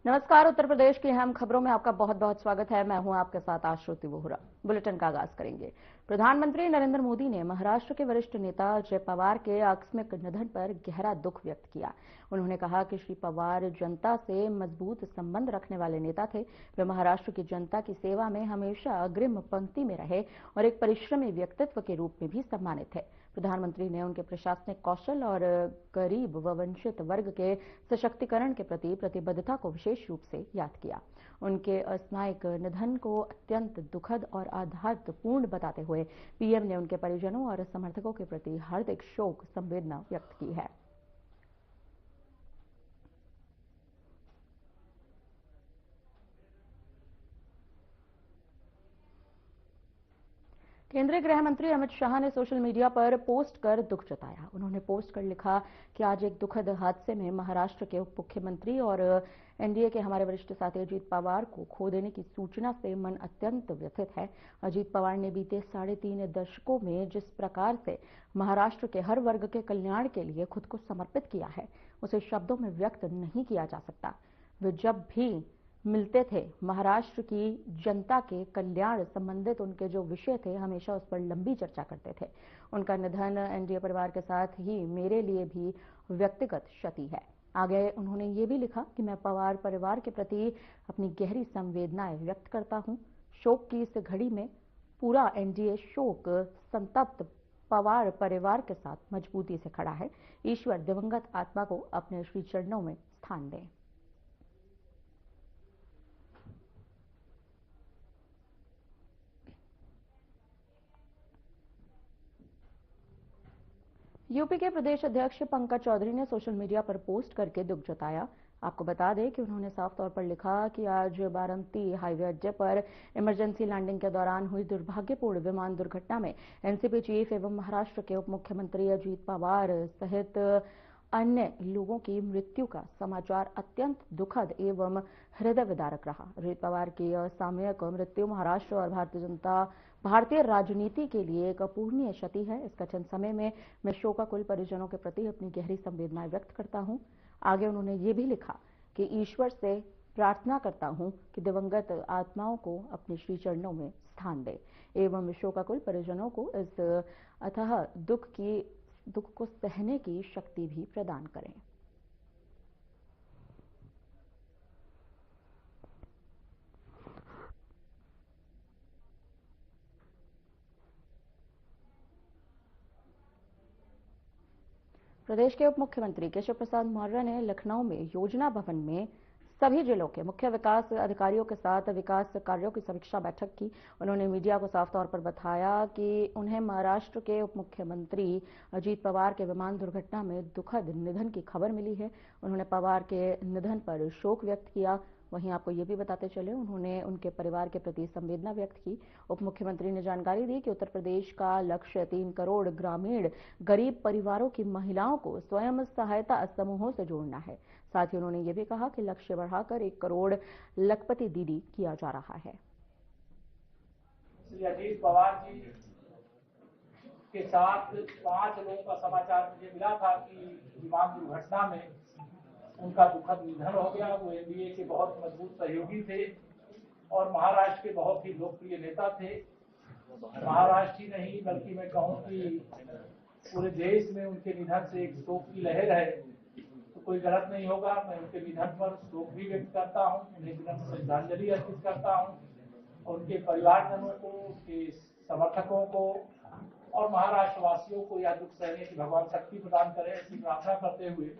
नमस्कार। उत्तर प्रदेश की अहम खबरों में आपका बहुत बहुत स्वागत है। मैं हूं आपके साथ आश्रुति वोहरा। बुलेटिन का आगाज करेंगे। प्रधानमंत्री नरेंद्र मोदी ने महाराष्ट्र के वरिष्ठ नेता अजय पवार के आकस्मिक निधन पर गहरा दुख व्यक्त किया। उन्होंने कहा कि श्री पवार जनता से मजबूत संबंध रखने वाले नेता थे। वे महाराष्ट्र की जनता की सेवा में हमेशा अग्रिम पंक्ति में रहे और एक परिश्रमी व्यक्तित्व के रूप में भी सम्मानित थे। प्रधानमंत्री ने उनके प्रशासनिक कौशल और गरीब व वंचित वर्ग के सशक्तिकरण के प्रति प्रतिबद्धता को विशेष रूप से याद किया। उनके असामयिक निधन को अत्यंत दुखद और आघातपूर्ण बताते हुए पीएम ने उनके परिजनों और समर्थकों के प्रति हार्दिक शोक संवेदना व्यक्त की है। केंद्रीय गृह मंत्री अमित शाह ने सोशल मीडिया पर पोस्ट कर दुख जताया। उन्होंने पोस्ट कर लिखा कि आज एक दुखद हादसे में महाराष्ट्र के उप मुख्यमंत्री और एनडीए के हमारे वरिष्ठ साथी अजीत पवार को खो देने की सूचना से मन अत्यंत व्यथित है। अजीत पवार ने बीते 3.5 दशकों में जिस प्रकार से महाराष्ट्र के हर वर्ग के कल्याण के लिए खुद को समर्पित किया है, उसे शब्दों में व्यक्त नहीं किया जा सकता। वे जब भी मिलते थे, महाराष्ट्र की जनता के कल्याण संबंधित उनके जो विषय थे, हमेशा उस पर लंबी चर्चा करते थे। उनका निधन एनडीए परिवार के साथ ही मेरे लिए भी व्यक्तिगत क्षति है। आगे उन्होंने ये भी लिखा कि मैं पवार परिवार के प्रति अपनी गहरी संवेदनाएं व्यक्त करता हूं। शोक की इस घड़ी में पूरा एनडीए शोक संतप्त पवार परिवार के साथ मजबूती से खड़ा है। ईश्वर दिवंगत आत्मा को अपने श्री चरणों में स्थान दें। यूपी के प्रदेश अध्यक्ष पंकज चौधरी ने सोशल मीडिया पर पोस्ट करके दुख जताया। आपको बता दें कि उन्होंने साफ तौर पर लिखा कि आज बारामती हाईवे अड्डे पर इमरजेंसी लैंडिंग के दौरान हुई दुर्भाग्यपूर्ण विमान दुर्घटना में एनसीपी चीफ एवं महाराष्ट्र के उप मुख्यमंत्री अजीत पवार सहित अन्य लोगों की मृत्यु का समाचार अत्यंत दुखद एवं हृदय विदारक रहा। अजीत पवार की असामयिक मृत्यु महाराष्ट्र और भारतीय राजनीति के लिए एक अपूरणीय क्षति है। इस कठिन समय में मैं शोकाकुल परिजनों के प्रति अपनी गहरी संवेदनाएं व्यक्त करता हूं। आगे उन्होंने ये भी लिखा कि ईश्वर से प्रार्थना करता हूं कि दिवंगत आत्माओं को अपने श्री चरणों में स्थान दे एवं शोकाकुल परिजनों को इस अथाह दुख को सहने की शक्ति भी प्रदान करें। प्रदेश के उप मुख्यमंत्री केशव प्रसाद मौर्य ने लखनऊ में योजना भवन में सभी जिलों के मुख्य विकास अधिकारियों के साथ विकास कार्यों की समीक्षा बैठक की। उन्होंने मीडिया को साफ तौर पर बताया कि उन्हें महाराष्ट्र के उप मुख्यमंत्री अजीत पवार के विमान दुर्घटना में दुखद निधन की खबर मिली है। उन्होंने पवार के निधन पर शोक व्यक्त किया। वहीं आपको ये भी बताते चले, उन्होंने उनके परिवार के प्रति संवेदना व्यक्त की। उप मुख्यमंत्री ने जानकारी दी कि उत्तर प्रदेश का लक्ष्य 3 करोड़ ग्रामीण गरीब परिवारों की महिलाओं को स्वयं सहायता समूहों से जोड़ना है। साथ ही उन्होंने ये भी कहा कि लक्ष्य बढ़ाकर 1 करोड़ लखपति दीदी किया जा रहा है। श्री अजीत पवार जी के साथ 5 लोगों का समाचार मुझे मिला था कि विमान दुर्घटना में उनका दुखद निधन हो गया। वो एनडीए के बहुत मजबूत सहयोगी थे और महाराष्ट्र के बहुत ही लोकप्रिय नेता थे। महाराष्ट्र ही नहीं बल्कि मैं कहूं कि पूरे देश में उनके निधन से एक शोक की लहर है, तो कोई गलत नहीं होगा। मैं उनके निधन पर शोक भी व्यक्त करता हूं, उन्हें विनम्र श्रद्धांजलि अर्पित करता हूं और उनके परिवारजनों को, उनके समर्थकों को और महाराष्ट्र वासियों को यह दुख सहने की भगवान शक्ति प्रदान करे, ऐसी प्रार्थना करते हुए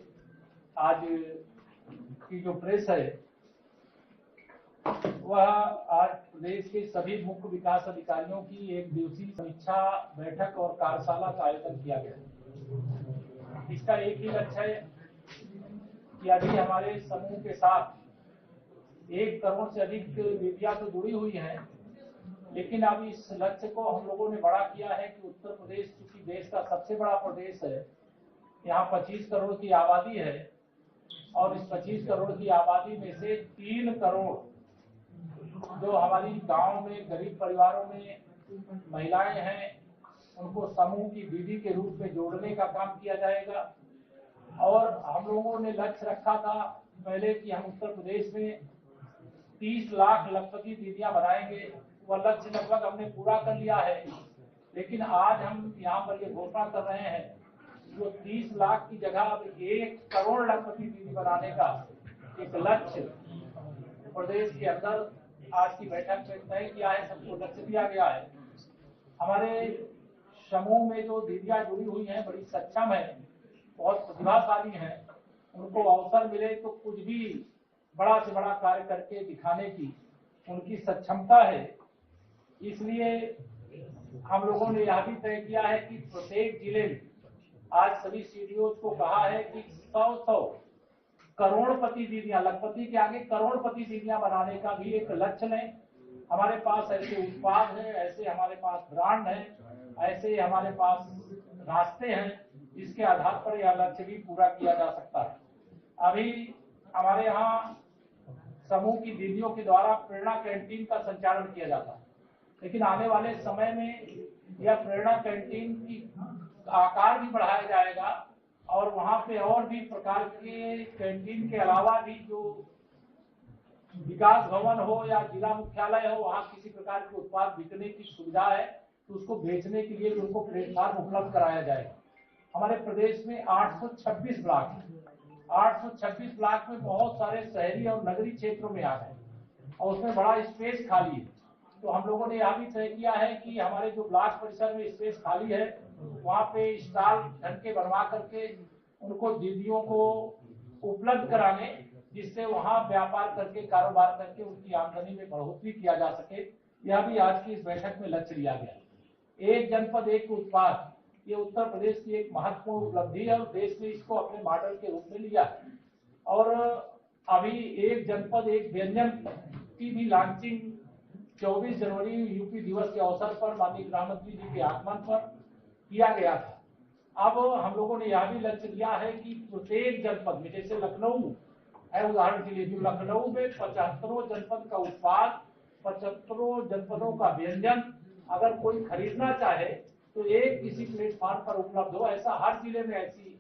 आज की जो प्रेस है वह आज प्रदेश के सभी मुख्य विकास अधिकारियों की 1 दिवसीय समीक्षा बैठक और कार्यशाला का आयोजन किया गया। इसका एक ही लक्ष्य है कि अभी हमारे समूह के साथ 1 करोड़ से अधिक दीदियां तो जुड़ी हुई हैं, लेकिन अब इस लक्ष्य को हम लोगों ने बड़ा किया है कि उत्तर प्रदेश चूंकि देश का सबसे बड़ा प्रदेश है, यहाँ 25 करोड़ की आबादी है और इस 25 करोड़ की आबादी में से 3 करोड़ जो हमारी गांव में गरीब परिवारों में महिलाएं हैं, उनको समूह की दीदी के रूप में जोड़ने का काम किया जाएगा। और हम लोगों ने लक्ष्य रखा था पहले कि हम उत्तर प्रदेश में 30 लाख लखपति दीदियां बनाएंगे, वह लक्ष्य लगभग हमने पूरा कर लिया है। लेकिन आज हम यहाँ पर ये घोषणा कर रहे हैं जो 30 लाख की जगह अब 1 करोड़ लखपति दीदी बनाने का एक लक्ष्य प्रदेश के अंदर आज की बैठक में तय किया है, सबको लक्ष्य दिया गया है। हमारे समूह में जो दीदियां जुड़ी हुई हैं बड़ी सक्षम है, बहुत प्रतिभाशाली हैं, उनको अवसर मिले तो कुछ भी बड़ा से बड़ा कार्य करके दिखाने की उनकी सक्षमता है। इसलिए हम लोगों ने यह भी तय किया है कि प्रत्येक जिले में आज सभी सीडीओ को कहा है कि 100 करोड़पति दीदियां, लखपति के आगे करोड़पति दीदियां बनाने का भी एक लक्ष्य लें। हमारे पास ऐसे उत्पाद हैं, ऐसे हमारे पास ब्रांड हैं, ऐसे हमारे पास रास्ते हैं जिसके आधार पर यह लक्ष्य भी पूरा किया जा सकता है। अभी हमारे यहाँ समूह की दीदियों के द्वारा प्रेरणा कैंटीन का संचालन किया जाता है, लेकिन आने वाले समय में यह प्रेरणा कैंटीन की आकार भी बढ़ाया जाएगा और वहां पे और भी प्रकार के कैंटीन के अलावा भी जो विकास भवन हो या जिला मुख्यालय हो, वहां किसी प्रकार के उत्पाद बिकने की सुविधा है तो उसको बेचने के लिए उनको प्लेटफॉर्म उपलब्ध कराया जाएगा। हमारे प्रदेश में 826 ब्लॉक है, 826 ब्लॉक में बहुत सारे शहरी और नगरीय क्षेत्रों में आ गए और उसमें बड़ा स्पेस खाली है। तो हम लोगों ने यह भी तय किया है कि हमारे जो ब्लॉक परिसर में स्पेस खाली है वहां पे स्टॉल ढंग के बनवा करके उनको दीदियों को उपलब्ध कराने, जिससे वहां व्यापार करके कारोबार करके उनकी आमदनी में बढ़ोतरी किया जा सके। यह भी आज की इस बैठक में लक्ष्य लिया गया। एक जनपद एक उत्पाद, ये उत्तर प्रदेश की एक महत्वपूर्ण उपलब्धि है और देश ने इसको अपने मॉडल के रूप में लिया है। और अभी एक जनपद एक व्यंजन की भी लॉन्चिंग 24 जनवरी यूपी दिवस के अवसर पर माननीय गृह मंत्री जी के आगमन पर किया गया था। अब हम लोगों ने यह भी लक्ष्य लिया है कि प्रत्येक जनपद में, जैसे लखनऊ है उदाहरण के लिए, जो लखनऊ में 75 जनपद का उत्पाद, 75 जनपदों का व्यंजन अगर कोई खरीदना चाहे तो एक किसी प्लेटफॉर्म पर उपलब्ध हो। ऐसा हर जिले में ऐसी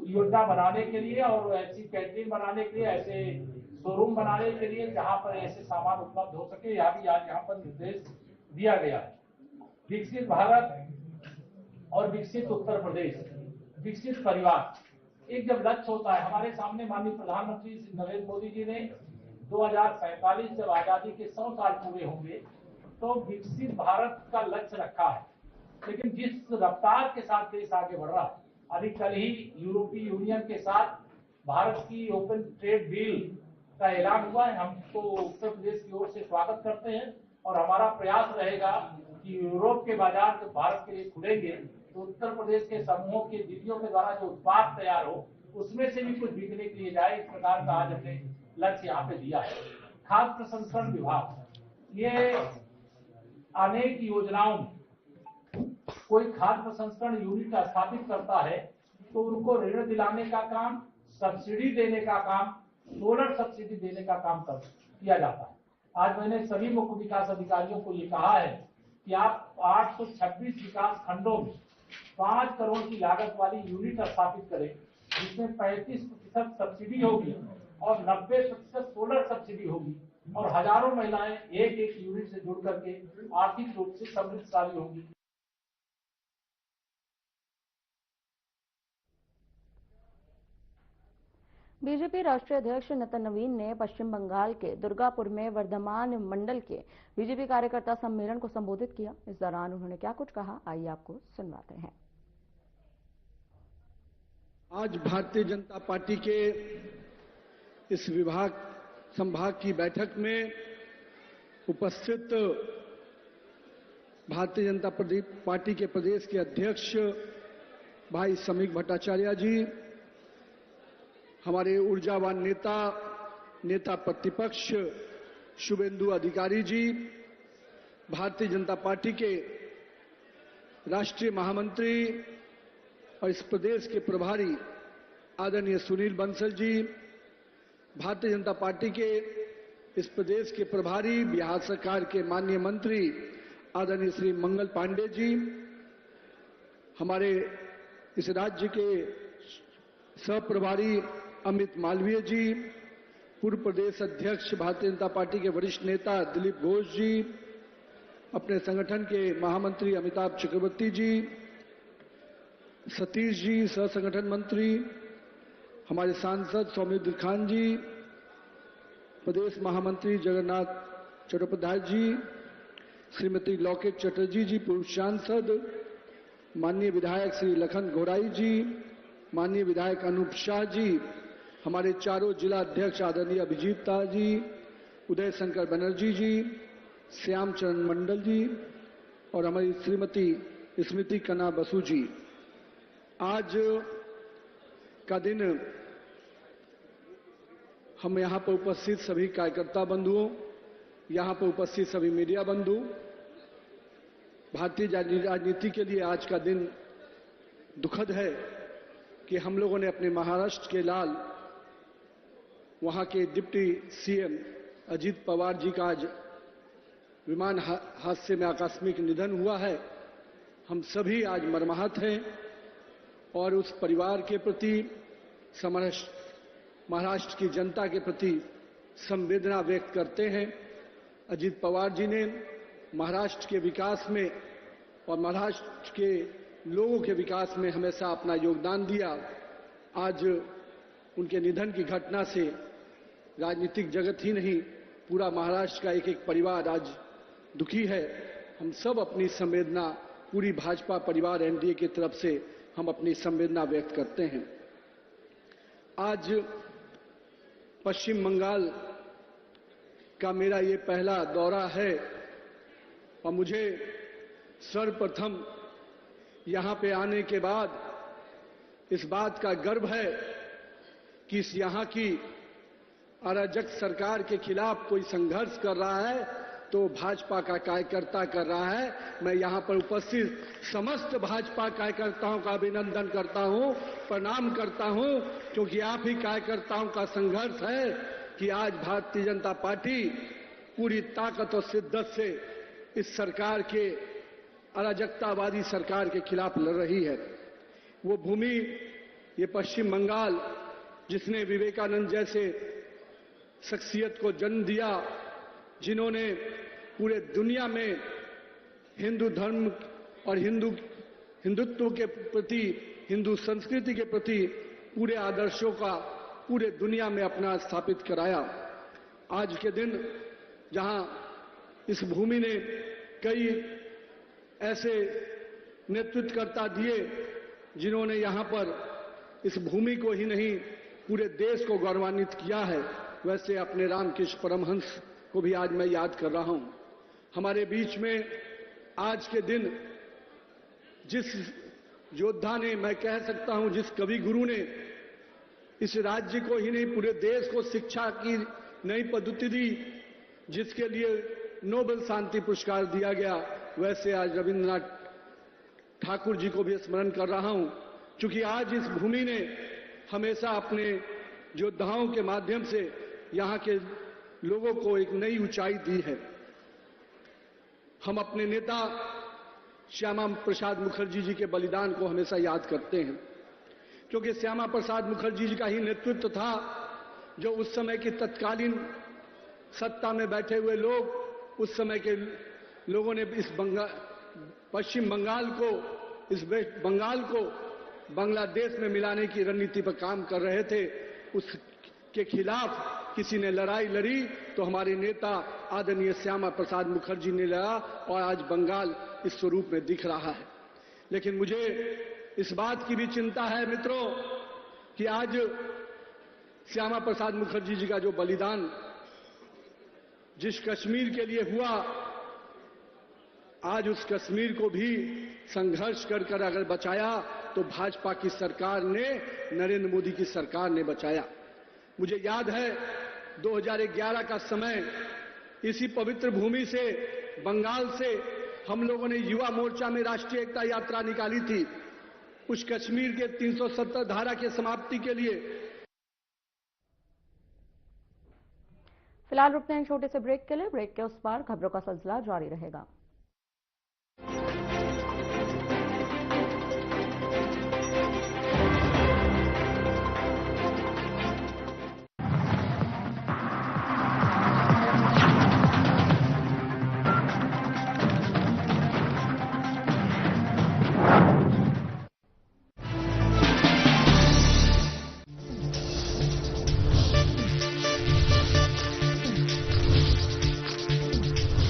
योजना बनाने के लिए और ऐसी कैंटीन बनाने के लिए, ऐसे शोरूम बनाने के लिए जहां पर ऐसे सामान उपलब्ध हो सके, यह भी आज यहाँ पर निर्देश दिया गया है। विकसित भारत और विकसित उत्तर प्रदेश, विकसित परिवार एक जब लक्ष्य होता है, हमारे सामने माननीय प्रधानमंत्री नरेंद्र मोदी जी ने 2047 जब आजादी के 100 साल पूरे होंगे तो विकसित भारत का लक्ष्य रखा है। लेकिन जिस रफ्तार के साथ देश आगे बढ़ रहा है, अभी कल ही यूरोपीय यूनियन के साथ भारत की ओपन ट्रेड डील का ऐलान हुआ है। हम तो उत्तर प्रदेश की ओर से स्वागत करते हैं और हमारा प्रयास रहेगा कि यूरोप के बाजार जब भारत के लिए खुलेंगे तो उत्तर प्रदेश के समूहों के दीदियों के द्वारा जो उत्पाद तैयार हो उसमें से भी कुछ बिकने के लिए जाए। इस प्रकार का आज हमने लक्ष्य यहाँ पे दिया है। खाद्य प्रसंस्करण विभाग, ये अनेक योजनाओं में कोई खाद्य प्रसंस्करण यूनिट स्थापित करता है तो उनको ऋण दिलाने का काम, सब्सिडी देने का काम, सोलर सब्सिडी देने का काम किया जाता है। आज मैंने सभी मुख्य विकास अधिकारियों को ये कहा है कि आप 826 विकास खंडों में 5 करोड़ की लागत वाली यूनिट स्थापित करें, जिसमें 35% सब्सिडी होगी और 90% सोलर सब्सिडी होगी और हजारों महिलाएं एक एक यूनिट से जुड़ करके आर्थिक रूप से समृद्धशाली होंगी। बीजेपी राष्ट्रीय अध्यक्ष नितिन नवीन ने पश्चिम बंगाल के दुर्गापुर में वर्धमान मंडल के बीजेपी कार्यकर्ता सम्मेलन को संबोधित किया। इस दौरान उन्होंने क्या कुछ कहा, आइए आपको सुनवाते हैं। आज भारतीय जनता पार्टी के इस संभाग की बैठक में उपस्थित भारतीय जनता पार्टी के प्रदेश के अध्यक्ष भाई समीक भट्टाचार्य जी, हमारे ऊर्जावान नेता प्रतिपक्ष शुभेंदु अधिकारी जी, भारतीय जनता पार्टी के राष्ट्रीय महामंत्री और इस प्रदेश के प्रभारी आदरणीय सुनील बंसल जी, भारतीय जनता पार्टी के इस प्रदेश के प्रभारी बिहार सरकार के माननीय मंत्री आदरणीय श्री मंगल पांडे जी, हमारे इस राज्य के सह प्रभारी अमित मालवीय जी, पूर्व प्रदेश अध्यक्ष भारतीय जनता पार्टी के वरिष्ठ नेता दिलीप घोष जी, अपने संगठन के महामंत्री अमिताभ चक्रवर्ती जी, सतीश जी सह संगठन मंत्री, हमारे सांसद सौमित्र खान जी, प्रदेश महामंत्री जगन्नाथ चट्टोपाध्याय जी, श्रीमती लौकिक चटर्जी जी पूर्व सांसद, माननीय विधायक श्री लखन घोड़ाई जी, माननीय विधायक अनूप शाह जी, हमारे चारों जिला अध्यक्ष आदरणीय अभिजीत दास जी, उदय शंकर बनर्जी जी, श्याम चरण मंडल जी और हमारी श्रीमती स्मृति कन्हा बसु जी। आज का दिन हम यहाँ पर उपस्थित सभी कार्यकर्ता बंधुओं, यहाँ पर उपस्थित सभी मीडिया बंधु, भारतीय राजनीति के लिए आज का दिन दुखद है कि हम लोगों ने अपने महाराष्ट्र के लाल, वहां के डिप्टी सीएम अजीत पवार जी का आज विमान हादसे में आकस्मिक निधन हुआ है। हम सभी आज मर्माहत हैं और उस परिवार के प्रति, महाराष्ट्र की जनता के प्रति संवेदना व्यक्त करते हैं। अजीत पवार जी ने महाराष्ट्र के विकास में और महाराष्ट्र के लोगों के विकास में हमेशा अपना योगदान दिया। आज उनके निधन की घटना से राजनीतिक जगत ही नहीं, पूरा महाराष्ट्र का एक एक परिवार आज दुखी है। हम सब अपनी संवेदना, पूरी भाजपा परिवार एनडीए की तरफ से हम अपनी संवेदना व्यक्त करते हैं। आज पश्चिम बंगाल का मेरा ये पहला दौरा है और मुझे सर्वप्रथम यहाँ पे आने के बाद इस बात का गर्व है कि इस यहाँ की अराजक सरकार के खिलाफ कोई संघर्ष कर रहा है तो भाजपा का कार्यकर्ता कर रहा है। मैं यहाँ पर उपस्थित समस्त भाजपा कार्यकर्ताओं का अभिनंदन करता हूँ, प्रणाम करता हूँ, क्योंकि आप ही कार्यकर्ताओं का संघर्ष है कि आज भारतीय जनता पार्टी पूरी ताकत और शिद्दत से इस सरकार के, अराजकतावादी सरकार के खिलाफ लड़ रही है। वो भूमि, ये पश्चिम बंगाल, जिसने विवेकानंद जैसे शख्सियत को जन्म दिया, जिन्होंने पूरे दुनिया में हिंदू धर्म और हिंदुत्व के प्रति, हिंदू संस्कृति के प्रति पूरे आदर्शों का पूरे दुनिया में अपना स्थापित कराया। आज के दिन जहां इस भूमि ने कई ऐसे नेतृत्वकर्ता दिए जिन्होंने यहां पर इस भूमि को ही नहीं पूरे देश को गौरवान्वित किया है, वैसे अपने रामकृष्ण परमहंस को भी आज मैं याद कर रहा हूं। हमारे बीच में आज के दिन जिस योद्धा ने, मैं कह सकता हूं जिस कवि गुरु ने इस राज्य को ही नहीं पूरे देश को शिक्षा की नई पद्धति दी, जिसके लिए नोबेल शांति पुरस्कार दिया गया, वैसे आज रविंद्रनाथ ठाकुर जी को भी स्मरण कर रहा हूं, क्योंकि आज इस भूमि ने हमेशा अपने योद्धाओं के माध्यम से यहां के लोगों को एक नई ऊंचाई दी है। हम अपने नेता श्यामा प्रसाद मुखर्जी जी के बलिदान को हमेशा याद करते हैं, क्योंकि श्यामा प्रसाद मुखर्जी जी का ही नेतृत्व था जो उस समय की तत्कालीन सत्ता में बैठे हुए लोग, उस समय के लोगों ने इस पश्चिम बंगाल को, इस वेस्ट बंगाल को बांग्लादेश में मिलाने की रणनीति पर काम कर रहे थे। उसके खिलाफ किसी ने लड़ाई लड़ी तो हमारे नेता आदरणीय श्यामा प्रसाद मुखर्जी ने लड़ा और आज बंगाल इस स्वरूप में दिख रहा है। लेकिन मुझे इस बात की भी चिंता है मित्रों कि आज श्यामा प्रसाद मुखर्जी जी का जो बलिदान जिस कश्मीर के लिए हुआ, आज उस कश्मीर को भी संघर्ष कर अगर बचाया तो भाजपा की सरकार ने, नरेंद्र मोदी की सरकार ने बचाया। मुझे याद है 2011 का समय, इसी पवित्र भूमि से, बंगाल से हम लोगों ने युवा मोर्चा में राष्ट्रीय एकता यात्रा निकाली थी, उस कश्मीर के 370 धारा के समाप्ति के लिए। फिलहाल रुकते हैं छोटे से ब्रेक के लिए। ब्रेक के उस पार खबरों का सिलसिला जारी रहेगा।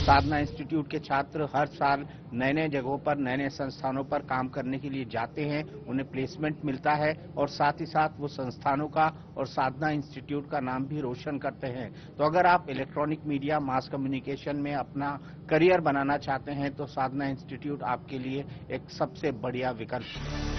साधना इंस्टीट्यूट के छात्र हर साल नए नए जगहों पर, नए नए संस्थानों पर काम करने के लिए जाते हैं, उन्हें प्लेसमेंट मिलता है और साथ ही साथ वो संस्थानों का और साधना इंस्टीट्यूट का नाम भी रोशन करते हैं। तो अगर आप इलेक्ट्रॉनिक मीडिया, मास कम्युनिकेशन में अपना करियर बनाना चाहते हैं तो साधना इंस्टीट्यूट आपके लिए एक सबसे बढ़िया विकल्प है।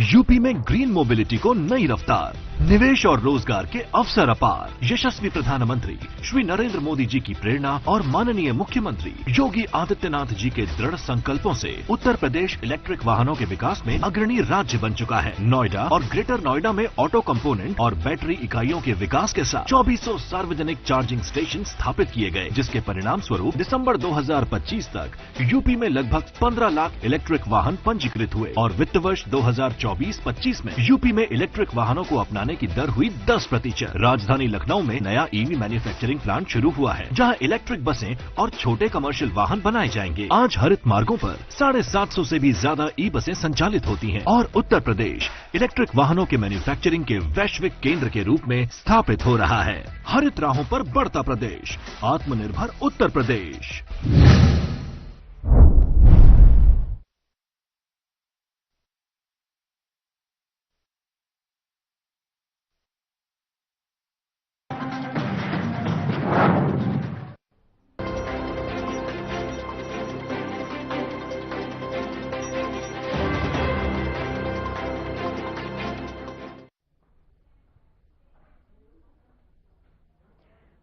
यूपी में ग्रीन मोबिलिटी को नई रफ्तार, निवेश और रोजगार के अवसर अपार। यशस्वी प्रधानमंत्री श्री नरेंद्र मोदी जी की प्रेरणा और माननीय मुख्यमंत्री योगी आदित्यनाथ जी के दृढ़ संकल्पों से उत्तर प्रदेश इलेक्ट्रिक वाहनों के विकास में अग्रणी राज्य बन चुका है। नोएडा और ग्रेटर नोएडा में ऑटो कंपोनेंट और बैटरी इकाइयों के विकास के साथ 2400 सार्वजनिक चार्जिंग स्टेशन स्थापित किए गए, जिसके परिणाम स्वरूप दिसंबर 2025 तक यूपी में लगभग 15 लाख इलेक्ट्रिक वाहन पंजीकृत हुए और वित्त वर्ष 2024-25 में यूपी में इलेक्ट्रिक वाहनों को अपनाने की दर हुई 10%। राजधानी लखनऊ में नया ईवी मैन्युफैक्चरिंग प्लांट शुरू हुआ है, जहां इलेक्ट्रिक बसें और छोटे कमर्शियल वाहन बनाए जाएंगे। आज हरित मार्गों पर 750 से भी ज्यादा ई बसें संचालित होती हैं और उत्तर प्रदेश इलेक्ट्रिक वाहनों के मैन्युफैक्चरिंग के वैश्विक केंद्र के रूप में स्थापित हो रहा है। हरित राहों पर बढ़ता प्रदेश, आत्मनिर्भर उत्तर प्रदेश।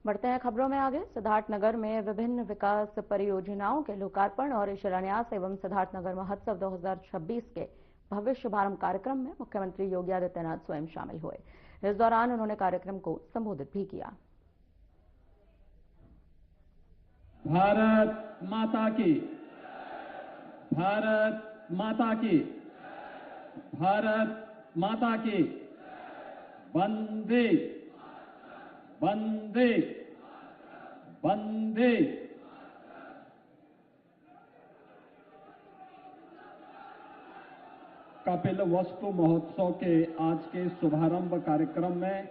बढ़ते हैं खबरों में आगे। सिद्धार्थनगर में विभिन्न विकास परियोजनाओं के लोकार्पण और शिलान्यास एवं सिद्धार्थनगर महोत्सव 2026 के भव्य शुभारंभ कार्यक्रम में मुख्यमंत्री योगी आदित्यनाथ स्वयं शामिल हुए। इस दौरान उन्होंने कार्यक्रम को संबोधित भी किया। भारत माता की, भारत माता की, भारत माता की, वंदे वंदे वंदे। कपिल वस्तु महोत्सव के आज के शुभारंभ कार्यक्रम में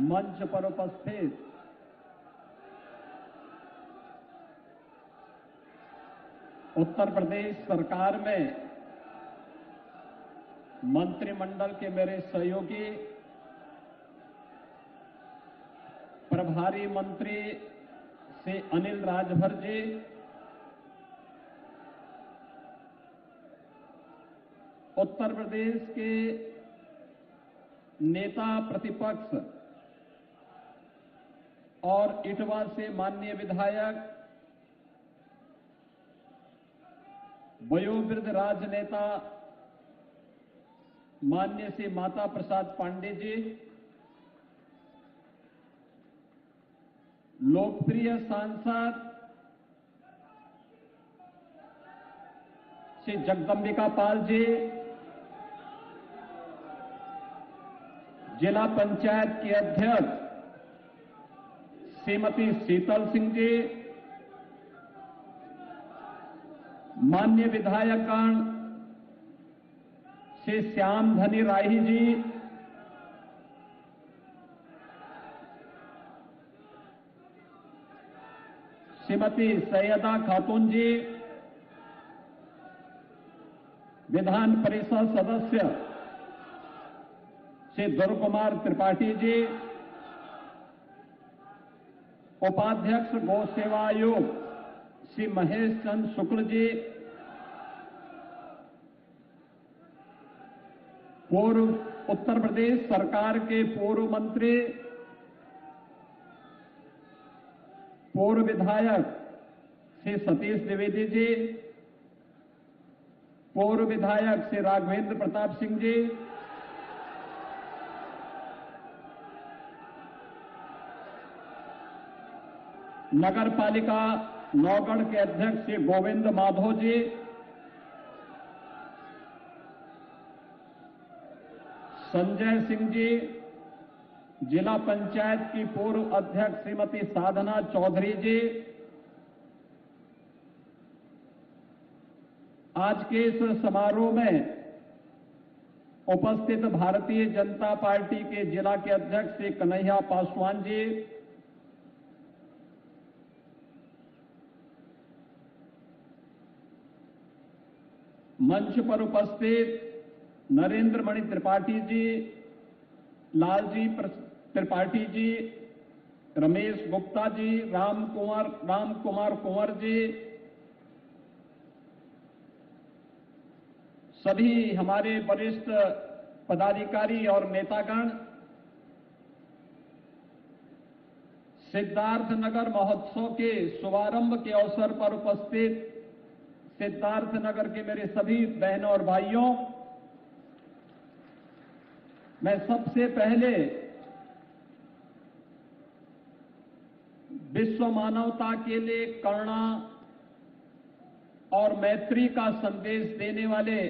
मंच पर उपस्थित उत्तर प्रदेश सरकार में मंत्रिमंडल के मेरे सहयोगी प्रभारी मंत्री श्री अनिल राजभर जी, उत्तर प्रदेश के नेता प्रतिपक्ष और इटवा से माननीय विधायक वयोवृद्ध राजनेता माननीय श्री माता प्रसाद पांडे जी, लोकप्रिय सांसद श्री जगदंबिका पाल जी, जिला पंचायत के अध्यक्ष श्रीमती शीतल सिंह जी, माननीय विधायकगण श्री श्याम धनी राही जी, श्रीमती सैयदा खातून जी, विधान परिषद सदस्य श्री दुर्ग कुमार त्रिपाठी जी, उपाध्यक्ष गौ सेवा आयोग श्री महेश चंद्र शुक्ल जी, पूर्व उत्तर प्रदेश सरकार के पूर्व मंत्री, पूर्व विधायक श्री सतीश द्विवेदी जी, पूर्व विधायक श्री राघवेंद्र प्रताप सिंह जी, नगर पालिका नौगढ़ के अध्यक्ष श्री गोविंद माधव जी, संजय सिंह जी, जिला पंचायत की पूर्व अध्यक्ष श्रीमती साधना चौधरी जी, आज के इस समारोह में उपस्थित भारतीय जनता पार्टी के जिला के अध्यक्ष श्री कन्हैया पासवान जी, मंच पर उपस्थित नरेंद्र मणि त्रिपाठी जी, लालजी त्रिपाठी जी, रमेश गुप्ता जी, राम कुमार कुंवर जी, सभी हमारे वरिष्ठ पदाधिकारी और नेतागण, सिद्धार्थनगर महोत्सव के शुभारंभ के अवसर पर उपस्थित सिद्धार्थनगर के मेरे सभी बहनों और भाइयों, मैं सबसे पहले विश्व मानवता के लिए करुणा और मैत्री का संदेश देने वाले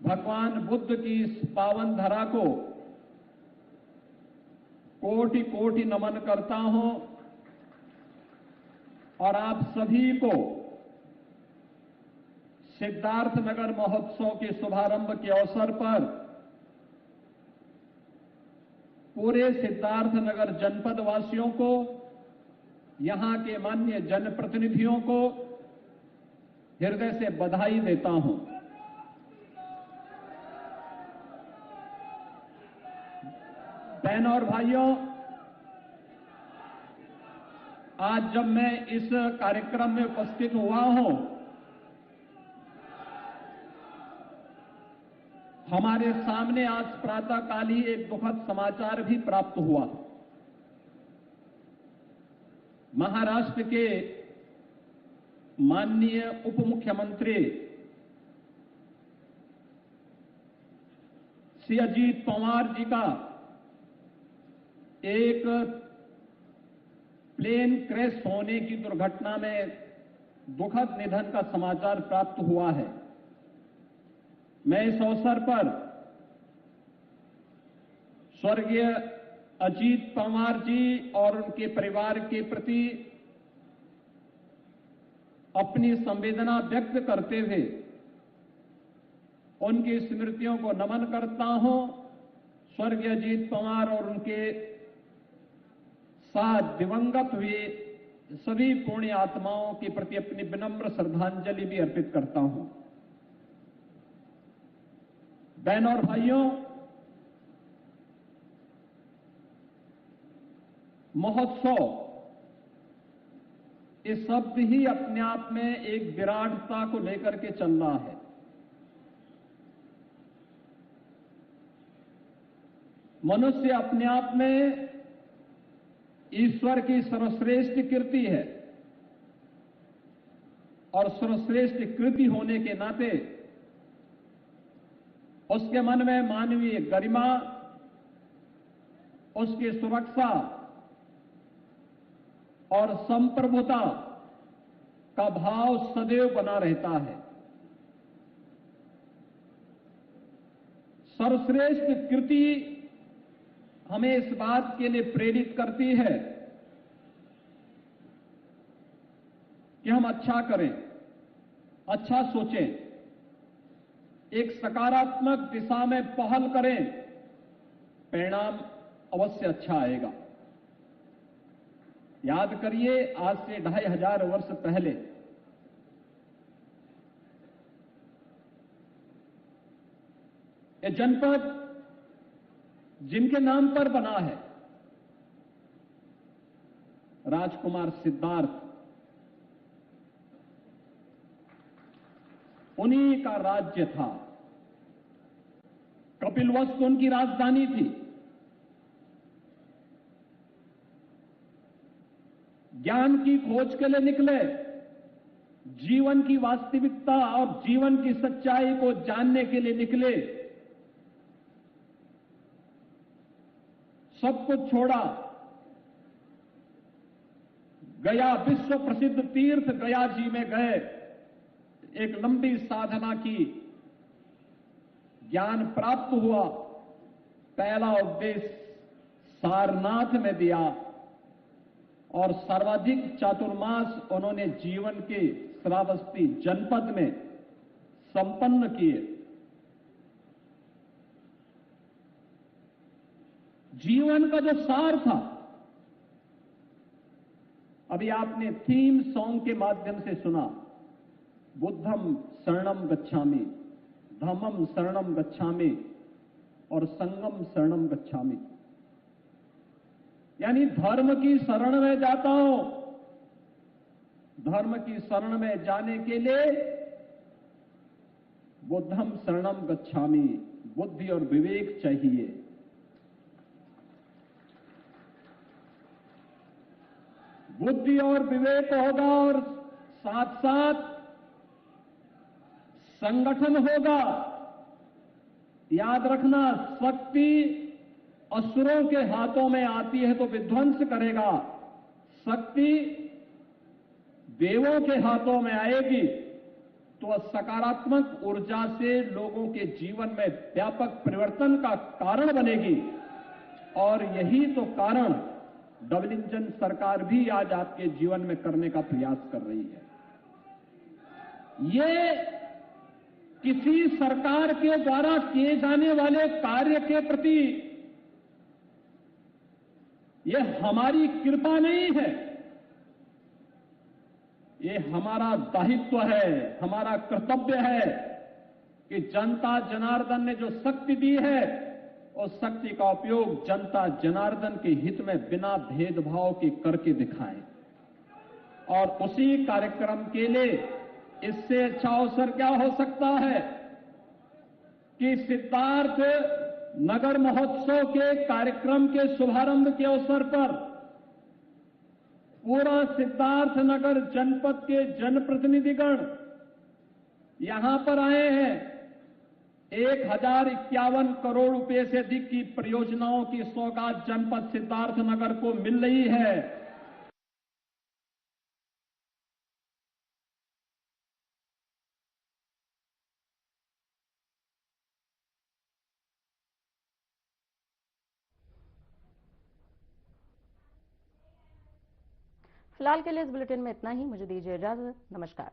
भगवान बुद्ध की इस पावन धरा को कोटि कोटि नमन करता हूं और आप सभी को सिद्धार्थनगर महोत्सव के शुभारंभ के अवसर पर पूरे सिद्धार्थनगर जनपद वासियों को, यहां के माननीय जनप्रतिनिधियों को हृदय से बधाई देता हूं। बहनों और भाइयों, आज जब मैं इस कार्यक्रम में उपस्थित हुआ हूं, हमारे सामने आज प्रातःकाल ही एक दुखद समाचार भी प्राप्त हुआ। महाराष्ट्र के माननीय उप मुख्यमंत्री श्री अजीत पवार जी का एक प्लेन क्रैश होने की दुर्घटना में दुखद निधन का समाचार प्राप्त हुआ है। मैं इस अवसर पर स्वर्गीय अजीत पवार जी और उनके परिवार के प्रति अपनी संवेदना व्यक्त करते हुए उनकी स्मृतियों को नमन करता हूं। स्वर्गीय अजीत पवार और उनके साथ दिवंगत हुए सभी पुण्य आत्माओं के प्रति अपनी विनम्र श्रद्धांजलि भी अर्पित करता हूं। बहनों और भाइयों, महोत्सव इस शब्द ही अपने आप में एक विराटता को लेकर के चल रहा है। मनुष्य अपने आप में ईश्वर की सर्वश्रेष्ठ कृति है और सर्वश्रेष्ठ कृति होने के नाते उसके मन में मानवीय गरिमा, उसकी सुरक्षा और संप्रभुता का भाव सदैव बना रहता है। सर्वश्रेष्ठ कृति हमें इस बात के लिए प्रेरित करती है कि हम अच्छा करें, अच्छा सोचें, एक सकारात्मक दिशा में पहल करें, परिणाम अवश्य अच्छा आएगा। याद करिए, आज से 2500 वर्ष पहले ये जनपद जिनके नाम पर बना है, राजकुमार सिद्धार्थ, उन्हीं का राज्य था। कपिलवस्तु उनकी राजधानी थी। ज्ञान की खोज के लिए निकले, जीवन की वास्तविकता और जीवन की सच्चाई को जानने के लिए निकले, सब कुछ छोड़ा, गया विश्व प्रसिद्ध तीर्थ गया जी में गए, एक लंबी साधना की, ज्ञान प्राप्त हुआ, पहला उपदेश सारनाथ में दिया और सर्वाधिक चातुर्मास उन्होंने जीवन के श्रावस्ती जनपद में संपन्न किए। जीवन का जो सार था, अभी आपने थीम सॉन्ग के माध्यम से सुना, बुद्धम शरणम गच्छामि, धम्मम शरणम गच्छामि और संगम शरणम गच्छामि। यानी धर्म की शरण में जाता हूं। धर्म की शरण में जाने के लिए बुद्धम शरणम गच्छामि, बुद्धि और विवेक चाहिए। बुद्धि और विवेक होगा और साथ साथ संगठन होगा। याद रखना, शक्ति असुरों के हाथों में आती है तो विध्वंस करेगा, शक्ति देवों के हाथों में आएगी तो सकारात्मक ऊर्जा से लोगों के जीवन में व्यापक परिवर्तन का कारण बनेगी। और यही तो कारण डबल इंजन सरकार भी आज आपके जीवन में करने का प्रयास कर रही है। ये किसी सरकार के द्वारा किए जाने वाले कार्य के प्रति ये हमारी कृपा नहीं है, ये हमारा दायित्व है, हमारा कर्तव्य है कि जनता जनार्दन ने जो शक्ति दी है उस शक्ति का उपयोग जनता जनार्दन के हित में बिना भेदभाव के करके दिखाएं। और उसी कार्यक्रम के लिए इससे अच्छा अवसर क्या हो सकता है कि सिद्धार्थ नगर महोत्सव के कार्यक्रम के शुभारंभ के अवसर पर पूरा सिद्धार्थ नगर जनपद के जनप्रतिनिधिगण यहां पर आए हैं। 1051 करोड़ रुपए से अधिक की परियोजनाओं की सौगात जनपद सिद्धार्थ नगर को मिल रही है। फिलहाल के लिए इस बुलेटिन में इतना ही। मुझे दीजिए इजाजत। नमस्कार।